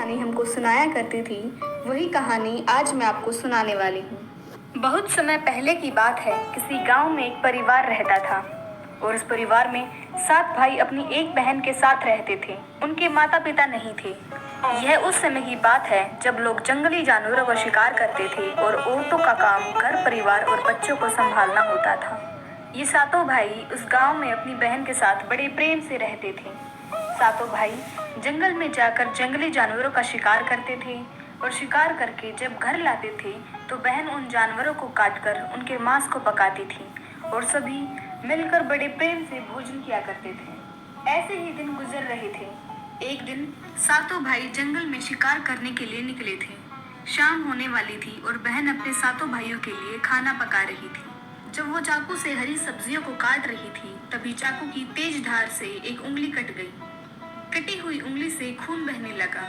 कहानी हमको सुनाया करती थी, वही कहानी आज मैं आपको सुनाने वाली हूँ। बहुत समय पहले की बात है। किसी गांव में एक परिवार रहता था और उस परिवार में 7 भाई अपनी एक बहन के साथ रहते थे। उनके माता पिता नहीं थे। यह उस समय की बात है जब लोग जंगली जानवरों का शिकार करते थे और औरतों का काम घर, परिवार और बच्चों को संभालना होता था। ये सातों भाई उस गांव में अपनी बहन के साथ बड़े प्रेम से रहते थे। सातों भाई जंगल में जाकर जंगली जानवरों का शिकार करते थे और शिकार करके जब घर लाते थे तो बहन उन जानवरों को काटकर उनके मांस को पकाती थी और सभी मिलकर बड़े प्रेम से भोजन किया करते थे। ऐसे ही दिन गुजर रहे थे। एक दिन सातों भाई जंगल में शिकार करने के लिए निकले थे। शाम होने वाली थी और बहन अपने सातों भाइयों के लिए खाना पका रही थी। जब वो चाकू से हरी सब्जियों को काट रही थी तभी चाकू की तेज धार से एक उंगली कट गई। कटी हुई उंगली से खून बहने लगा।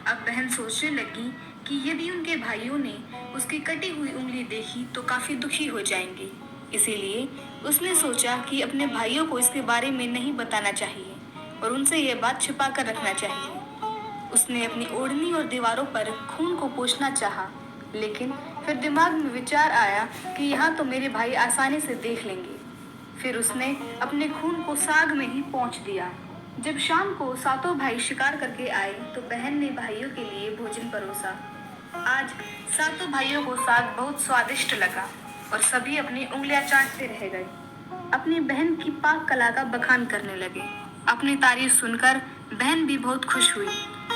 अब बहन सोचने लगी कि यदि उनके भाइयों ने उसकी कटी हुई उंगली देखी तो काफी दुखी हो जाएंगे। इसीलिए उसने सोचा कि अपने भाइयों को इसके बारे में नहीं बताना चाहिए और उनसे यह बात छिपा कर रखना चाहिए। उसने अपनी ओढ़नी और दीवारों पर खून को पोंछना चाहा, लेकिन फिर दिमाग में विचार आया कि यहाँ तो मेरे भाई आसानी से देख लेंगे। फिर उसने अपने खून को साग में ही पोंछ दिया। जब शाम को सातों भाई शिकार करके आए तो बहन ने भाइयों के लिए भोजन परोसा। आज सातों भाइयों को साग बहुत स्वादिष्ट लगा और सभी अपनी उंगलियां चाटते रह गए। अपनी बहन की पाक कला का बखान करने लगे। अपनी तारीफ सुनकर बहन भी बहुत खुश हुई।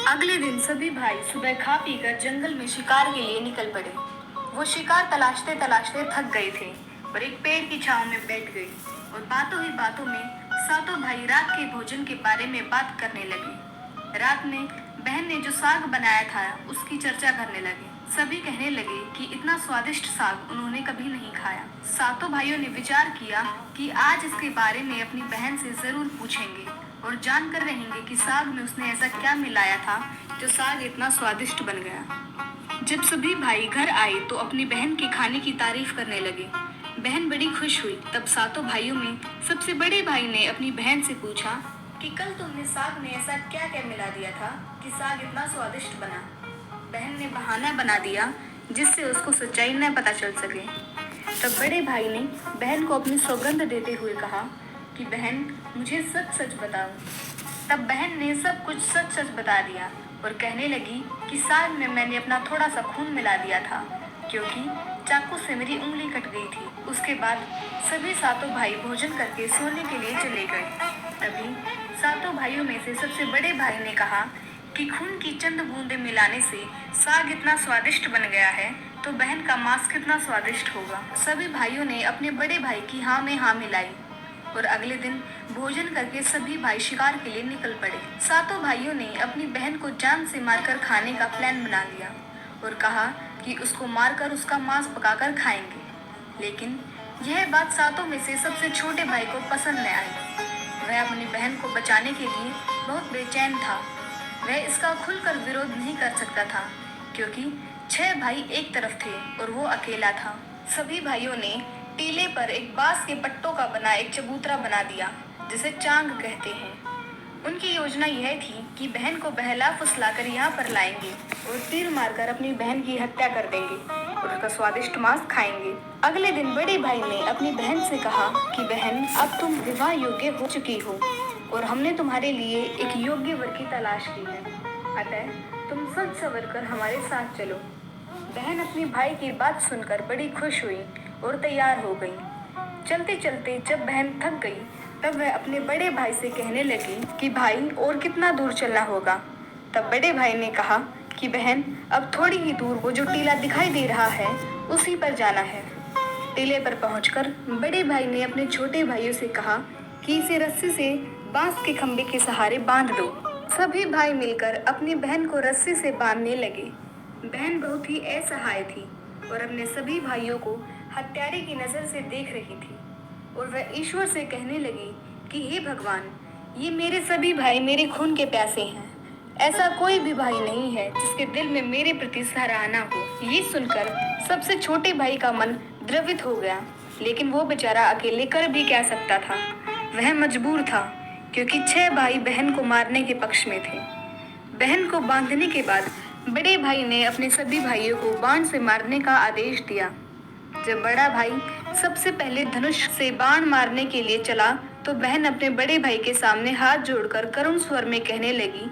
अगले दिन सभी भाई सुबह खा पीकर जंगल में शिकार के लिए निकल पड़े। वो शिकार तलाशते तलाशते थक गए थे और एक पेड़ की छांव में बैठ गए और बातों ही बातों में सातों भाई रात के भोजन के बारे में बात करने लगे। रात में बहन ने जो साग बनाया था उसकी चर्चा करने लगे। सभी कहने लगे कि इतना स्वादिष्ट साग उन्होंने कभी नहीं खाया। सातों भाइयों ने विचार किया कि आज इसके बारे में अपनी बहन से जरूर पूछेंगे और जानकर रहेंगे कि साग में उसने ऐसा क्या मिलाया था जो साग इतना स्वादिष्ट बन गया। जब सभी भाई घर आए तो अपनी बहन के खाने की तारीफ करने लगे। बहन बड़ी खुश हुई। तब सातों भाइयों में सबसे बड़े भाई ने अपनी बहन से पूछा कि कल तुमने साग में ऐसा क्या क्या मिला दिया था कि साग इतना स्वादिष्ट बना। बहन ने बहाना बना दिया जिससे उसको सच्चाई न पता चल सके। तब बड़े भाई ने बहन को अपनी सौगंध देते हुए कहा कि बहन मुझे सच सच बताओ। तब बहन ने सब कुछ सच सच बता दिया और कहने लगी कि साग में मैंने अपना थोड़ा सा खून मिला दिया था क्योंकि चाकू से मेरी उंगली कट गई थी। उसके बाद सभी सातों भाई भोजन करके सोने के लिए चले गए। तभी सातों भाइयों में से सबसे बड़े भाई ने कहा कि खून की चंद बूंदें मिलाने से साग इतना स्वादिष्ट बन गया है तो बहन का मांस कितना स्वादिष्ट होगा। सभी भाइयों ने अपने बड़े भाई की हाँ में हाँ मिलाई और अगले दिन भोजन करके सभी भाई शिकार के लिए निकल पड़े। सातों भाइयों ने अपनी बहन को जान से मारकर खाने का प्लान बना लिया और कहा कि उसको मारकर उसका मांस पकाकर खाएंगे। लेकिन यह बात सातों में से सबसे छोटे भाई को पसंद न आई। वह अपनी बहन को बचाने के लिए बहुत बेचैन था। वह इसका खुलकर विरोध नहीं कर सकता था क्योंकि 6 भाई एक तरफ थे और वो अकेला था। सभी भाइयों ने टीले पर एक बांस के पट्टों का बना एक चबूतरा बना दिया जिसे चांग कहते हैं। उनकी योजना यह थी कि बहन को बहला फुसलाकर यहाँ पर लाएंगे और तीर मारकर अपनी बहन की हत्या कर देंगे और उसका स्वादिष्ट मांस खाएंगे। अगले दिन बड़े भाई ने अपनी बहन से कहा कि बहन अब तुम विवाह योग्य हो चुकी हो और हमने तुम्हारे लिए एक योग्य वर की तलाश की है, अतः तुम सज संवर कर हमारे साथ चलो। बहन अपनी भाई की बात सुनकर बड़ी खुश हुई और तैयार हो गई। चलते चलते जब बहन थक गई तब वह अपने बड़े भाई से कहने लगी कि भाई और कितना दूर चलना होगा। तब बड़े भाई ने कहा कि बहन अब थोड़ी ही दूर वो जो टीला दिखाई दे रहा है उसी पर जाना है। टीले पर पहुंचकर बड़े भाई ने अपने छोटे भाइयों से कहा कि इसे रस्सी से बांस के खंभे के सहारे बांध दो। सभी भाई मिलकर अपनी बहन को रस्सी से बांधने लगे। बहन बहुत ही असहाय थी और अपने सभी भाइयों को हत्यारे की नजर से देख रही थी और वह ईश्वर से कहने लगी कि हे भगवान, ये मेरे सभी भाई मेरे खून के प्यासे हैं। ऐसा कोई भी भाई नहीं है जिसके दिल में मेरे प्रति सराहना हो। ये सुनकर सबसे छोटे भाई का मन द्रवित हो गया, लेकिन वो बेचारा अकेले कर भी क्या सकता था। वह मजबूर था क्योंकि 6 भाई बहन को मारने के पक्ष में थे। बहन को बांधने के बाद बड़े भाई ने अपने सभी भाइयों को बाण से मारने का आदेश दिया। जब बड़ा भाई सबसे पहले धनुष से बाण मारने के लिए चला तो बहन अपने बड़े भाई के सामने हाथ जोड़कर करुण स्वर में कहने लगी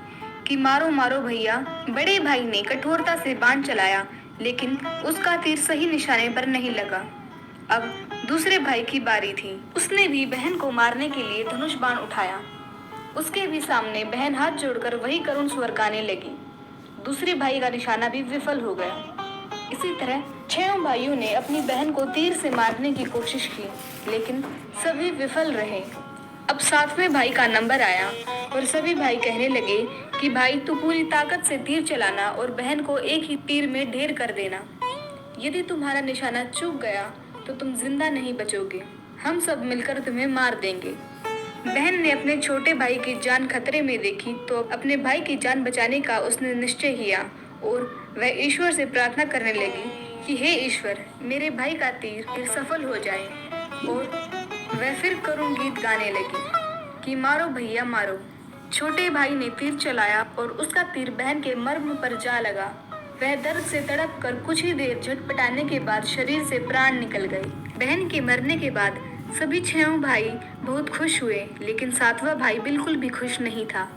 कि मारो मारो भैया। बड़े भाई ने कठोरता से बाण चलाया, लेकिन उसका तीर सही निशाने पर नहीं लगा। अब दूसरे भाई की बारी थी। उसने भी बहन को मारने के लिए धनुष बाण उठाया। उसके भी सामने बहन हाथ जोड़कर वही करुण स्वर गाने लगी। दूसरे भाई का निशाना भी विफल हो गया। इसी तरह 6 भाइयों ने अपनी बहन को तीर से मारने की कोशिश की, लेकिन सभी विफल रहे। अब 7वें भाई का नंबर आया और सभी भाई कहने लगे कि भाई तू पूरी ताकत से तीर चलाना और बहन को एक ही तीर में ढेर कर देना। यदि तुम्हारा निशाना चूक गया तो तुम जिंदा नहीं बचोगे। हम सब मिलकर तुम्हें मार देंगे। बहन ने अपने छोटे भाई की जान खतरे में देखी तो अपने भाई की जान बचाने का उसने निश्चय किया और वह ईश्वर से प्रार्थना करने लगी कि हे ईश्वर, मेरे भाई का तीर सफल हो जाए। और वह फिर करुण गीत गाने लगी कि मारो भैया मारो। छोटे भाई ने तीर चलाया और उसका तीर बहन के मर्म पर जा लगा। वह दर्द से तड़प कर कुछ ही देर झटपटाने के बाद शरीर से प्राण निकल गए। बहन के मरने के बाद सभी 6 भाई बहुत खुश हुए, लेकिन 7वां भाई बिल्कुल भी खुश नहीं था।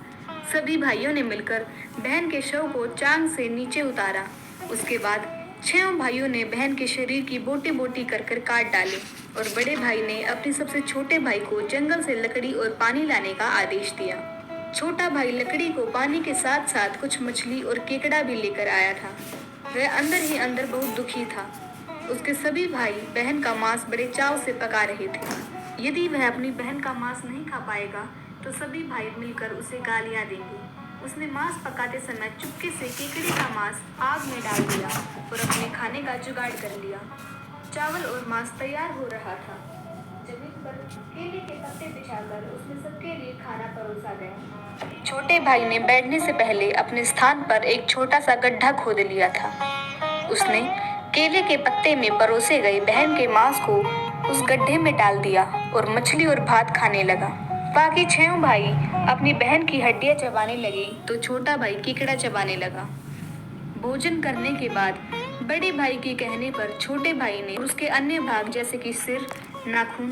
सभी भाइयों ने मिलकर बहन के शव को चांग से नीचे उतारा। उसके बाद 6 भाइयों ने बहन के शरीर की बोटी बोटी कर कर काट डाली और बड़े भाई ने अपने सबसे छोटे भाई को जंगल से लकड़ी और पानी लाने का आदेश दिया। छोटा भाई लकड़ी को पानी के साथ साथ कुछ मछली और केकड़ा भी लेकर आया था। वह अंदर ही अंदर बहुत दुखी था। उसके सभी भाई बहन का मांस बड़े चाव से पका रहे थे। यदि वह अपनी बहन का मांस नहीं खा पाएगा तो सभी भाई मिलकर उसे गालियां देंगे। उसने मांस पकाते समय चुपके से केकड़े का मांस आग में डाल दिया और अपने खाने का जुगाड़ कर लिया। चावल और मांस तैयार हो रहा था। जमीन पर केले के पत्ते बिछाकर उसने सबके लिए खाना परोसा गया। छोटे भाई ने बैठने से पहले अपने स्थान पर एक छोटा सा गड्ढा खोद लिया था। उसने केले के पत्ते में परोसे गए बहन के मांस को उस गड्ढे में डाल दिया और मछली और भात खाने लगा। बाकी 6 भाई अपनी बहन की हड्डियां चबाने लगे तो छोटा भाई केकड़ा चबाने लगा। भोजन करने के बाद बड़े भाई के कहने पर छोटे भाई ने उसके अन्य भाग जैसे कि सिर, नाखून,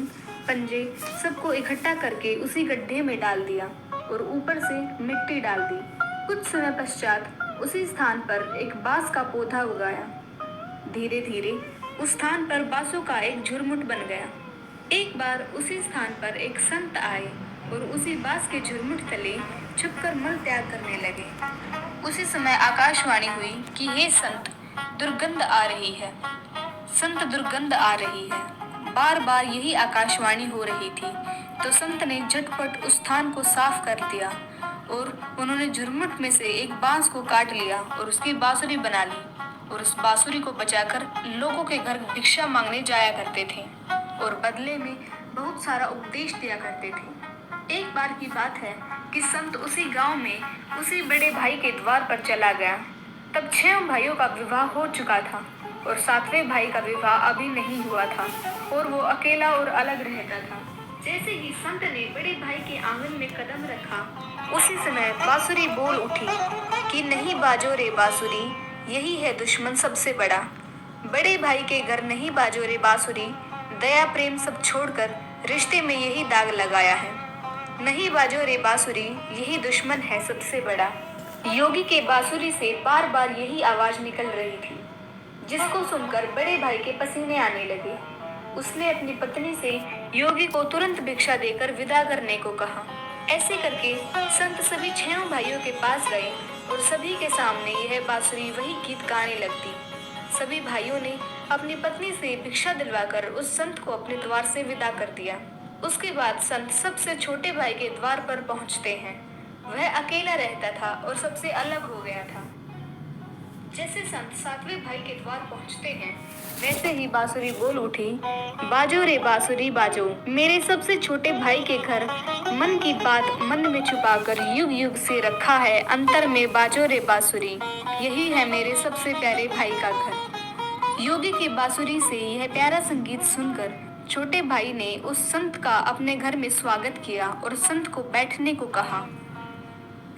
पंजे सबको इकट्ठा करके उसी गड्ढे में डाल दिया और ऊपर से मिट्टी डाल दी। कुछ समय पश्चात उसी स्थान पर एक बांस का पौधा उगाया। धीरे धीरे उस स्थान पर बांसों का एक झुरमुट बन गया। एक बार उसी स्थान पर एक संत आए और उसी बांस के झुरमुट तले छुपकर मल त्याग करने लगे। उसी समय आकाशवाणी हुई कि हे संत, दुर्गंध आ रही है। संत, दुर्गंध आ रही है। बार बार यही आकाशवाणी हो रही थी तो संत ने झटपट उस स्थान को साफ कर दिया और उन्होंने झुरमुट में से एक बांस को काट लिया और उसकी बांसुरी बना ली और उस बांसुरी को बचाकर लोगों के घर भिक्षा मांगने जाया करते थे और बदले में बहुत सारा उपदेश दिया करते थे। एक बार की बात है कि संत उसी गांव में उसी बड़े भाई के द्वार पर चला गया। तब 6 भाइयों का विवाह हो चुका था और 7वें भाई का विवाह अभी नहीं हुआ था और वो अकेला और अलग रहता था। जैसे ही संत ने बड़े भाई के आंगन में कदम रखा, उसी समय बांसुरी बोल उठी कि नहीं बाजो रे बांसुरी, यही है दुश्मन सबसे बड़ा। बड़े भाई के घर नहीं बाजो रे बांसुरी, दया प्रेम सब छोड़कर रिश्ते में यही दाग लगाया है। नहीं बाजो रे बांसुरी, यही दुश्मन है सबसे बड़ा। योगी के बांसुरी से बार बार यही आवाज निकल रही थी, जिसको सुनकर बड़े भाई के पसीने आने लगे। उसने अपनी पत्नी से योगी को तुरंत भिक्षा देकर विदा करने को कहा। ऐसे करके संत सभी 6 भाइयों के पास गए और सभी के सामने यह बांसुरी वही गीत गाने लगती। सभी भाइयों ने अपनी पत्नी से भिक्षा दिलवाकर उस संत को अपने द्वार से विदा कर दिया। उसके बाद संत सबसे छोटे भाई के द्वार पर पहुंचते हैं। वह अकेला रहता था और सबसे अलग हो गया था। जैसे संत 7वें भाई के द्वार पहुंचते हैं, वैसे ही बांसुरी बोल उठी, बाजो रे बांसुरी बाजो, मेरे सबसे छोटे भाई के घर मन की बात मन में छुपाकर युग युग से रखा है अंतर में, बाजो रे बांसुरी, यही है मेरे सबसे प्यारे भाई का घर। योगी की बांसुरी से यह प्यारा संगीत सुनकर छोटे भाई ने उस संत का अपने घर में स्वागत किया और संत को बैठने को कहा।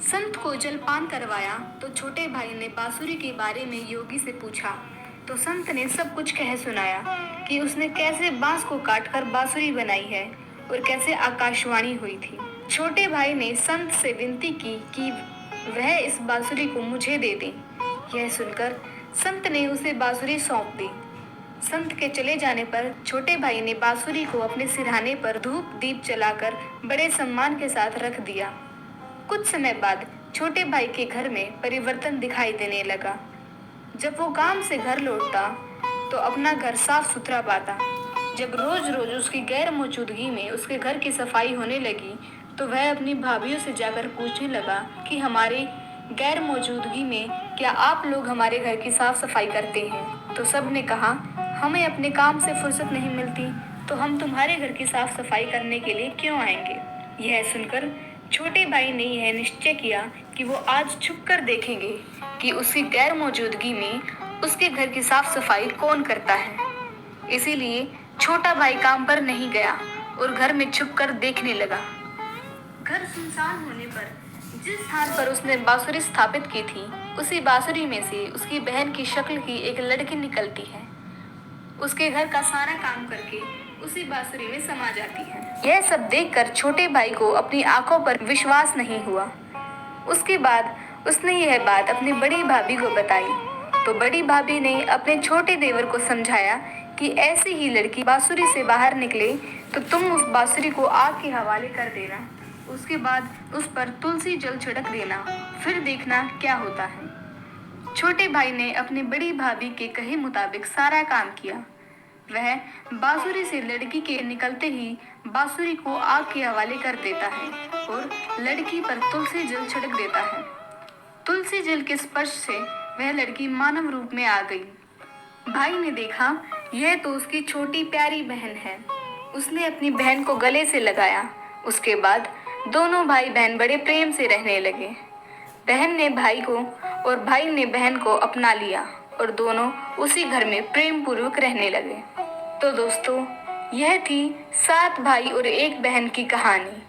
संत को जलपान करवाया तो छोटे भाई ने बांसुरी के बारे में योगी से पूछा। तो संत ने सब कुछ कह सुनाया कि उसने कैसे बांस को काटकर बांसुरी बनाई है और कैसे आकाशवाणी हुई थी। छोटे भाई ने संत से विनती की कि वह इस बांसुरी को मुझे दे दे। यह सुनकर संत ने उसे बांसुरी सौंप दी। संत के चले जाने पर छोटे भाई ने बांसुरी को अपने सिरहाने पर धूप दीप जलाकर बड़े सम्मान के साथ रख दिया। कुछ समय बाद छोटे भाई के घर में परिवर्तन दिखाई देने लगा। जब वो काम से घर लौटता तो अपना घर साफ सुथरा पाता। जब रोज रोज उसकी गैर मौजूदगी में उसके घर की सफाई होने लगी तो वह अपनी भाभीियों से जाकर पूछने लगा कि हमारे गैर मौजूदगी में क्या आप लोग हमारे घर की साफ सफाई करते हैं? तो सब ने कहा, हमें अपने काम से फुर्सत नहीं मिलती, तो हम तुम्हारे घर की साफ सफाई करने के लिए क्यों आएंगे? यह सुनकर छोटे भाई ने यह निश्चय किया कि वो आज छुप कर देखेंगे कि उसकी गैर मौजूदगी में उसके घर की साफ सफाई कौन करता है। इसीलिए छोटा भाई काम पर नहीं गया और घर में छुप कर देखने लगा। घर सुनसान होने पर जिस स्थान पर उसने बांसुरी स्थापित की थी उसी बांसुरी में से उसकी बहन की शक्ल की एक लड़की निकलती है। उसके घर का सारा काम करके उसी बांसुरी में समा जाती है। यह सब देखकर छोटे भाई को अपनी आंखों पर विश्वास नहीं हुआ। उसके बाद उसने यह बात अपनी बड़ी भाभी को बताई तो बड़ी भाभी ने अपने छोटे देवर को समझाया कि ऐसी ही लड़की बांसुरी से बाहर निकले तो तुम उस बांसुरी को आग के हवाले कर देना, उसके बाद उस पर तुलसी जल छिड़क देना, फिर देखना क्या होता है। छोटे भाई ने अपनी बड़ी भाभी के कहे मुताबिक सारा काम किया। वह बांसुरी से लड़की के निकलते ही बांसुरी को आग के हवाले कर देता है और लड़की पर तुलसी जल छिड़क देता है। तुलसी जल के स्पर्श से वह लड़की मानव रूप में आ गई। भाई ने देखा यह तो उसकी छोटी प्यारी बहन है। उसने अपनी बहन को गले से लगाया। उसके बाद दोनों भाई बहन बड़े प्रेम से रहने लगे। बहन ने भाई को और भाई ने बहन को अपना लिया और दोनों उसी घर में प्रेम पूर्वक रहने लगे। तो दोस्तों, यह थी 7 भाई और 1 बहन की कहानी।